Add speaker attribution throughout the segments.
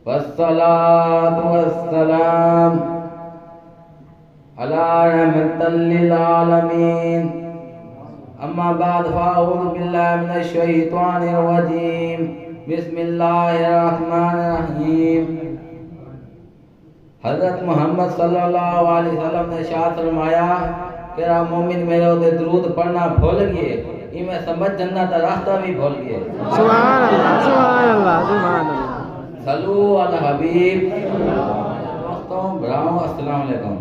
Speaker 1: والصلاة والسلام على رحمة للعالمين أما بعد فأعوذ بالله من الشيطان الرجيم بسم الله الرحمن الرحيم حضرت محمد صلی اللہ علیہ وسلم نے ارشاد فرمایا کہ مومن میرے تے درود پڑھنا بھول گئے یہ میں سمجھ جنت کا راستہ بھی بھول گئے.
Speaker 2: سبحان اللہ سبحان اللہ سبحان اللہ.
Speaker 1: صلو علی حبیب. دوستوں براؤں السلام علیکم.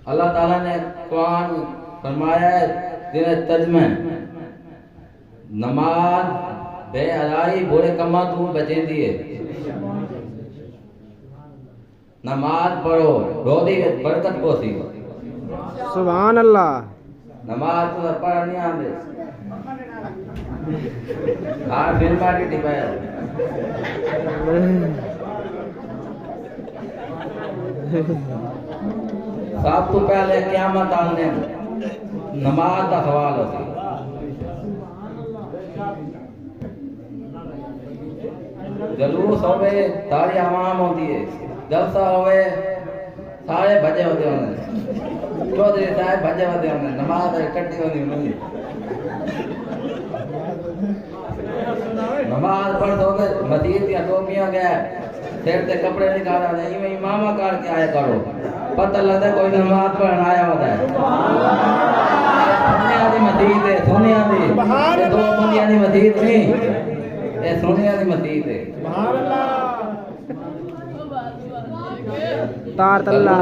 Speaker 1: اللہ تعالیٰ نے قرآن فرمایا ہے تیرے ترجمہ نماز بے حیائی برے کماں تو بچیں دیے. نماز پڑھو روزی برکت پوسی.
Speaker 2: سبحان اللہ.
Speaker 1: نماز تو پڑھ نہیں آندے ہاں دل باٹی ٹپایا. سب تو پہلے قیامت آنے نماز کا سوال ہوتی. جلوس ہوئے ساری عوام ہوتی ہے جلسہ ہوئے سارے بجے ہوتے ہونے چودھری صاحب بجے ہوتے ہونے نماز اکٹھی ہوتی ہوئی. نماز پڑھ دو گے مسجد یا ٹوپیاں گئے سیر سے کپڑے نکالا نہیں میں امامہ کر کے آیا کرو پتہ لگتا ہے کوئی نماز پڑھنا آیا ہوتا ہے. سونیا دی مسجد ہے سونیا دی دو سونیا دی مسجد نہیں یہ سونیا دی مسجد ہے.
Speaker 2: تار اللہ.